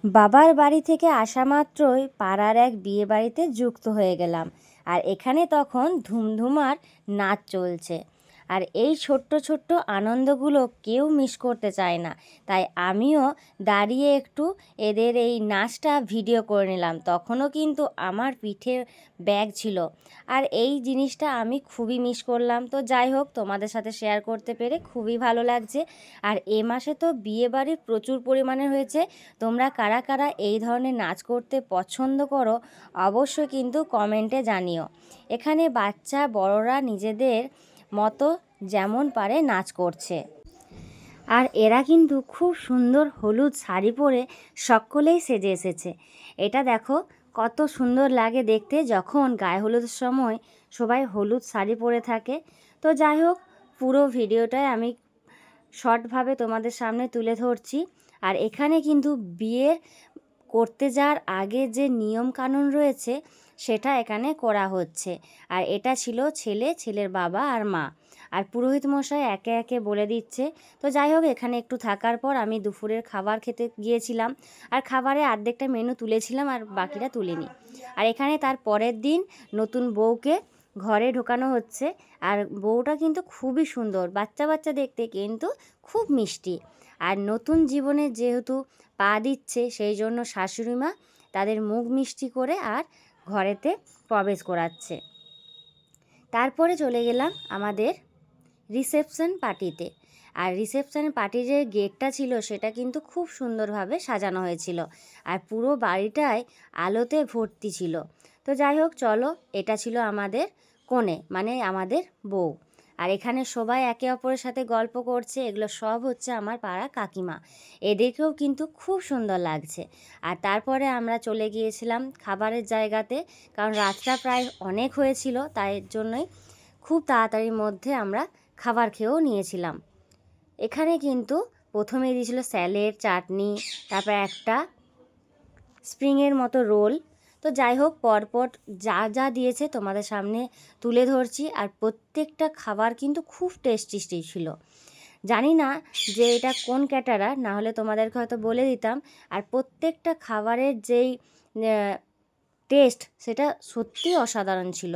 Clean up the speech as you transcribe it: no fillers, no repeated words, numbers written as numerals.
বাবার বাড়ি থেকে আসা মাত্রই পাড়ার এক বিয়ে বাড়িতে যুক্ত হয়ে গেলাম। আর এখানে তখন ধুমধুমার নাচ চলছে। আর এই ছোট্ট ছোট্ট আনন্দগুলো কেউ মিস করতে চায় না। তাই আমিও দাঁড়িয়ে একটু এদের এই নাচটা ভিডিও করে নিলাম। তখনও কিন্তু আমার পিঠে ব্যাগ ছিল। আর এই জিনিসটা আমি খুবই মিস করলাম। তো যাই হোক, তোমাদের সাথে শেয়ার করতে পেরে খুবই ভালো লাগছে। আর এ মাসে তো বিয়ে বাড়ি প্রচুর পরিমাণে হয়েছে। তোমরা কারা কারা এই ধরনের নাচ করতে পছন্দ করো অবশ্যই কিন্তু কমেন্টে জানিও। এখানে বাচ্চা বড়রা নিজেদের মতো যেমন পারে নাচ করছে। আর এরা কিন্তু খুব সুন্দর হলুদ শাড়ি পরে সকলেই সেজে এসেছে। এটা দেখো কত সুন্দর লাগে দেখতে যখন গায়ে হলুদের সময় সবাই হলুদ শাড়ি পরে থাকে। তো যাই হোক, পুরো ভিডিওটাই আমি শর্টভাবে তোমাদের সামনে তুলে ধরছি। আর এখানে কিন্তু বিয়ে করতে যাওয়ার আগে যে নিয়ম কানুন রয়েছে সেটা এখানে করা হচ্ছে। আর এটা ছিল ছেলের বাবা আর মা। আর পুরোহিত মশাই একে একে বলে দিচ্ছে। তো যাই হোক, এখানে একটু থাকার পর আমি দুপুরের খাবার খেতে গিয়েছিলাম। আর খাবারে অর্ধেকটা মেনু তুলেছিলাম আর বাকিটা তুলিনি। আর এখানে তার পরের দিন নতুন বউকে ঘরে ঢোকানো হচ্ছে। আর বউটা কিন্তু খুবই সুন্দর, বাচ্চা বাচ্চা দেখতে, কিন্তু খুব মিষ্টি। আর নতুন জীবনে যেহেতু পা দিচ্ছে সেই জন্য শাশুড়ি মা তাদের মুখ মিষ্টি করে আর ঘরেতে প্রবেশ করাচ্ছে। তারপরে চলে গেলাম আমাদের রিসেপশন পার্টিতে। আর রিসেপশন পার্টির যে গেটটা ছিল সেটা কিন্তু খুব সুন্দরভাবে সাজানো হয়েছিল। আর পুরো বাড়িটায় আলোতে ভর্তি ছিল। তো যাই হোক, চলো, এটা ছিল আমাদের কনে, মানে আমাদের বউ। আর এখানে সবাই একে অপরের সাথে গল্প করছে। এগুলো সব হচ্ছে আমার পাড়া কাকিমা। এদেরকেও কিন্তু খুব সুন্দর লাগছে। আর তারপরে আমরা চলে গিয়েছিলাম খাবারের জায়গাতে, কারণ রাতটা প্রায় অনেক হয়েছিল, তাই জন্যই খুব তাড়াতাড়ির মধ্যে আমরা খাবার খেয়েও নিয়েছিলাম। এখানে কিন্তু প্রথমে দিয়েছিল স্যালাড, চাটনি, তারপর একটা স্প্রিংয়ের মতো রোল। তো যাই হোক, পরপর যা যা দিয়েছে তোমাদের সামনে তুলে ধরছি। আর প্রত্যেকটা খাবার কিন্তু খুব টেস্টি ছিল। জানি না যে এটা কোন ক্যাটারার, না হলে তোমাদেরকে হয়তো বলে দিতাম। আর প্রত্যেকটা খাবারের যেই টেস্ট সেটা সত্যিই অসাধারণ ছিল।